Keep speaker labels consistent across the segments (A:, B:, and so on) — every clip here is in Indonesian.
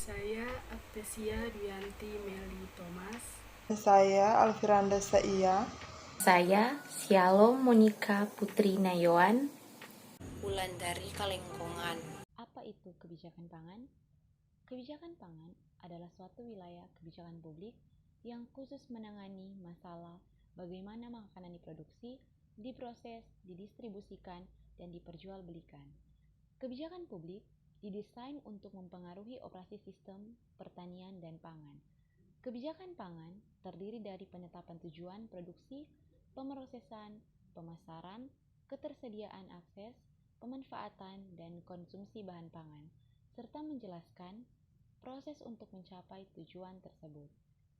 A: Saya Aptesia Duyanti Meli Thomas.
B: Saya Alfiranda Saia.
C: Saya Sialom Monika Putri Nayoan.
D: Wulandari Kalengkongan.
C: Apa itu kebijakan pangan? Kebijakan pangan adalah suatu wilayah kebijakan publik yang khusus menangani masalah bagaimana makanan diproduksi, diproses, didistribusikan, dan diperjualbelikan. Kebijakan publik didesain untuk mempengaruhi operasi sistem pertanian dan pangan. Kebijakan pangan terdiri dari penetapan tujuan produksi, pemrosesan, pemasaran, ketersediaan akses, pemanfaatan, dan konsumsi bahan pangan, serta menjelaskan proses untuk mencapai tujuan tersebut.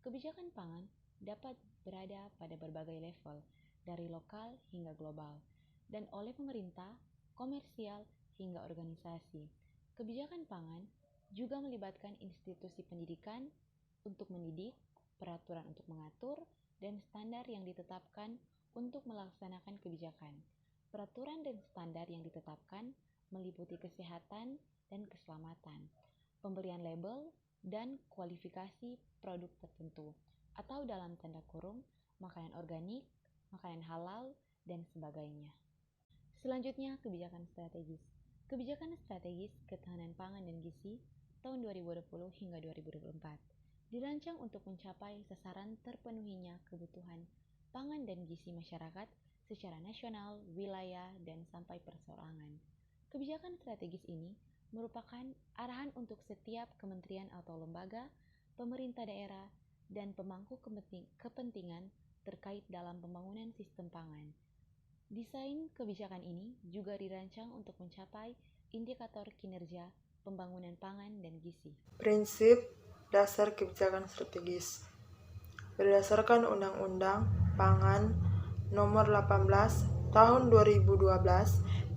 C: Kebijakan pangan dapat berada pada berbagai level, dari lokal hingga global, dan oleh pemerintah, komersial, hingga organisasi. Kebijakan pangan juga melibatkan institusi pendidikan untuk mendidik, peraturan untuk mengatur, dan standar yang ditetapkan untuk melaksanakan kebijakan. Peraturan dan standar yang ditetapkan meliputi kesehatan dan keselamatan, pemberian label, dan kualifikasi produk tertentu, atau dalam tanda kurung, makanan organik, makanan halal, dan sebagainya. Selanjutnya, kebijakan strategis. Kebijakan strategis ketahanan pangan dan gizi tahun 2020 hingga 2024 dirancang untuk mencapai sasaran terpenuhinya kebutuhan pangan dan gizi masyarakat secara nasional, wilayah, dan sampai perseorangan. Kebijakan strategis ini merupakan arahan untuk setiap kementerian atau lembaga, pemerintah daerah, dan pemangku kepentingan terkait dalam pembangunan sistem pangan. Desain kebijakan ini juga dirancang untuk mencapai indikator kinerja pembangunan pangan dan gizi.
B: Prinsip dasar kebijakan strategis berdasarkan Undang-Undang Pangan Nomor 18 Tahun 2012,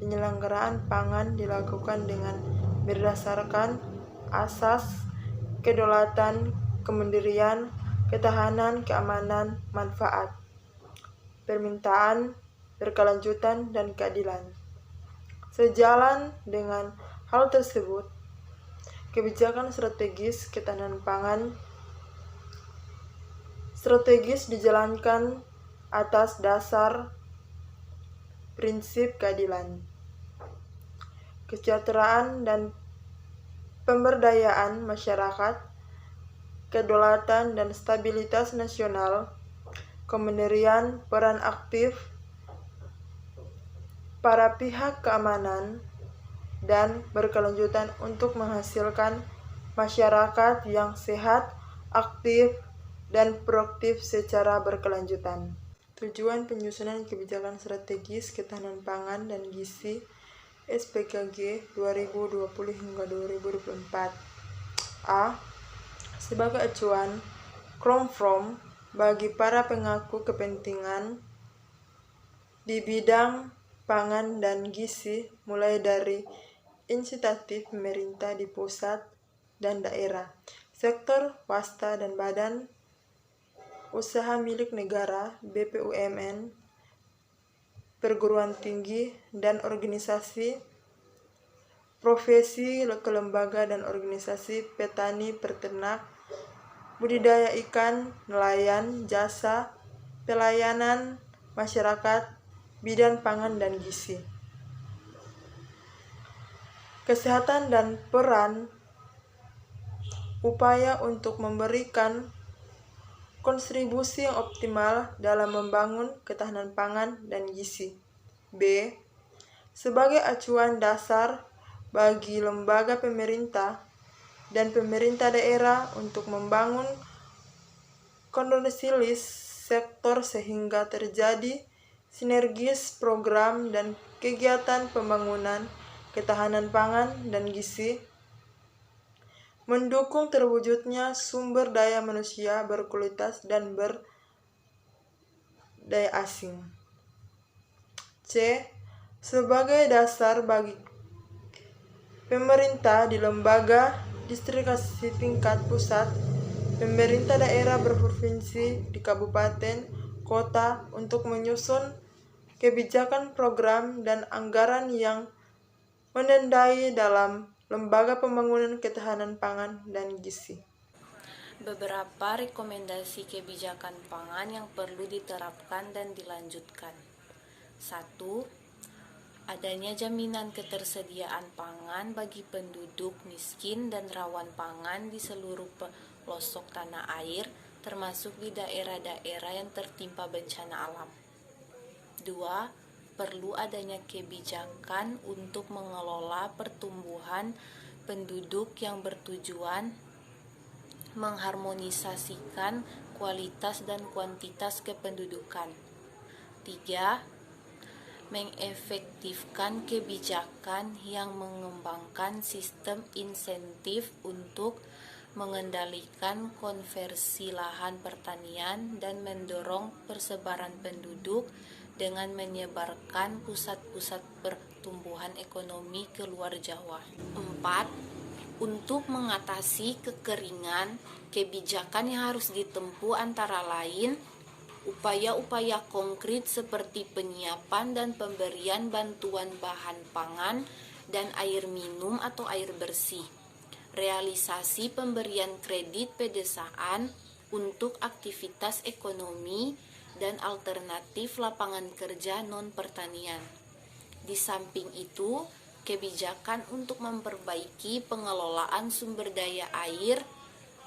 B: penyelenggaraan pangan dilakukan dengan berdasarkan asas kedaulatan, kemandirian, ketahanan, keamanan, manfaat, permintaan, berkelanjutan, dan keadilan. Sejalan dengan hal tersebut, kebijakan strategis ketahanan pangan strategis dijalankan atas dasar prinsip keadilan, kesejahteraan dan pemberdayaan masyarakat, kedaulatan dan stabilitas nasional, kemandirian, peran aktif para pihak keamanan, dan berkelanjutan untuk menghasilkan masyarakat yang sehat, aktif, dan produktif secara berkelanjutan. Tujuan penyusunan kebijakan strategis ketahanan pangan dan gizi SPKG 2020 hingga 2024. A. Sebagai acuan konform bagi para pemangku kepentingan di bidang pangan dan gizi, mulai dari inisiatif pemerintah di pusat dan daerah, sektor swasta dan badan usaha milik negara, BPUMN, perguruan tinggi, dan organisasi profesi, kelembaga dan organisasi petani, peternak, budidaya ikan, nelayan, jasa, pelayanan masyarakat, bidang pangan dan gizi, kesehatan dan peran upaya untuk memberikan kontribusi yang optimal dalam membangun ketahanan pangan dan gizi. B. Sebagai acuan dasar bagi lembaga pemerintah dan pemerintah daerah untuk membangun konsolidasi sektor sehingga terjadi sinergis program dan kegiatan pembangunan ketahanan pangan dan gizi, mendukung terwujudnya sumber daya manusia berkualitas dan berdaya asing. C. Sebagai dasar bagi pemerintah di lembaga distribusi tingkat pusat, pemerintah daerah berprovinsi di kabupaten, kota untuk menyusun kebijakan program dan anggaran yang menandai dalam Lembaga Pembangunan Ketahanan Pangan dan Gizi.
D: Beberapa rekomendasi kebijakan pangan yang perlu diterapkan dan dilanjutkan. 1. Adanya jaminan ketersediaan pangan bagi penduduk miskin dan rawan pangan di seluruh pelosok tanah air, termasuk di daerah-daerah yang tertimpa bencana alam. 2. Perlu adanya kebijakan untuk mengelola pertumbuhan penduduk yang bertujuan mengharmonisasikan kualitas dan kuantitas kependudukan. 3. Mengefektifkan kebijakan yang mengembangkan sistem insentif untuk mengendalikan konversi lahan pertanian dan mendorong persebaran penduduk dengan menyebarkan pusat-pusat pertumbuhan ekonomi ke luar Jawa. 4. Untuk mengatasi kekeringan, kebijakan yang harus ditempuh antara lain upaya-upaya konkret seperti penyiapan dan pemberian bantuan bahan pangan dan air minum atau air bersih, realisasi pemberian kredit pedesaan untuk aktivitas ekonomi dan alternatif lapangan kerja non-pertanian. Di samping itu, kebijakan untuk memperbaiki pengelolaan sumber daya air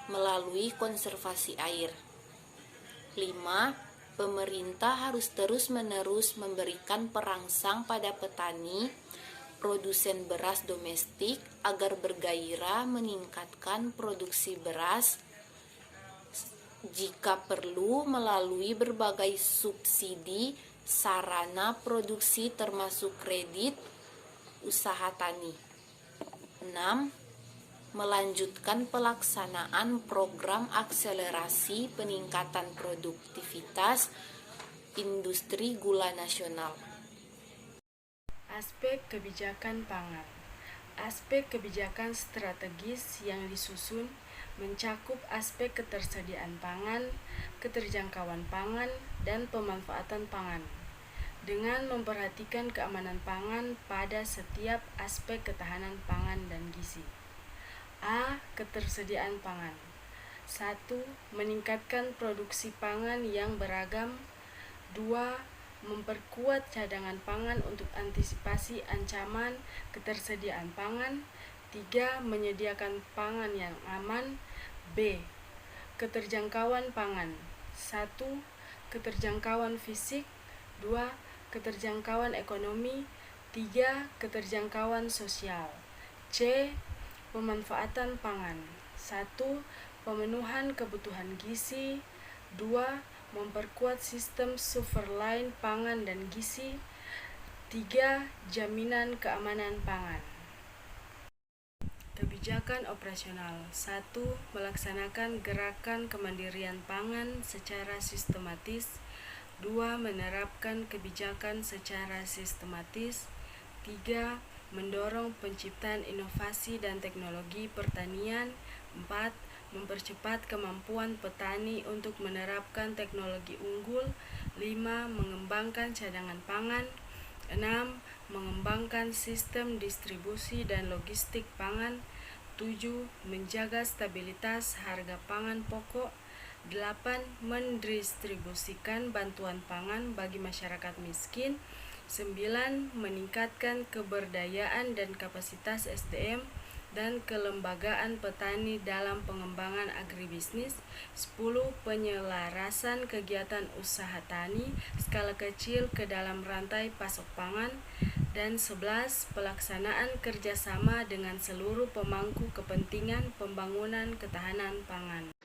D: melalui konservasi air. 5. Pemerintah harus terus-menerus memberikan perangsang pada petani, produsen beras domestik agar bergairah meningkatkan produksi beras, jika perlu melalui berbagai subsidi sarana produksi termasuk kredit usaha tani. 6. Melanjutkan pelaksanaan program akselerasi peningkatan produktivitas industri gula nasional.
A: Aspek kebijakan pangan. Aspek kebijakan strategis yang disusun mencakup aspek ketersediaan pangan, keterjangkauan pangan, dan pemanfaatan pangan, dengan memperhatikan keamanan pangan pada setiap aspek ketahanan pangan dan gizi. A. Ketersediaan pangan. 1. Meningkatkan produksi pangan yang beragam. 2. Memperkuat cadangan pangan untuk antisipasi ancaman ketersediaan pangan. 3. Menyediakan pangan yang aman. B. Keterjangkauan pangan. 1. Keterjangkauan fisik. 2. Keterjangkauan ekonomi. 3. Keterjangkauan sosial. C. Pemanfaatan pangan. 1. Pemenuhan kebutuhan gizi. 2. Memperkuat sistem suplai pangan dan gizi. 3. Jaminan keamanan pangan. Kebijakan operasional. 1. Melaksanakan gerakan kemandirian pangan secara sistematis. 2. Menerapkan kebijakan secara sistematis. 3. Mendorong penciptaan inovasi dan teknologi pertanian. 4. Mempercepat kemampuan petani untuk menerapkan teknologi unggul. 5. Mengembangkan cadangan pangan. 6. Mengembangkan sistem distribusi dan logistik pangan. 7. Menjaga stabilitas harga pangan pokok. 8. Mendistribusikan bantuan pangan bagi masyarakat miskin. 9. Meningkatkan keberdayaan dan kapasitas SDM dan kelembagaan petani dalam pengembangan agribisnis. 10. Penyelarasan kegiatan usaha tani skala kecil ke dalam rantai pasok pangan. Dan 11. Pelaksanaan kerjasama dengan seluruh pemangku kepentingan pembangunan ketahanan pangan.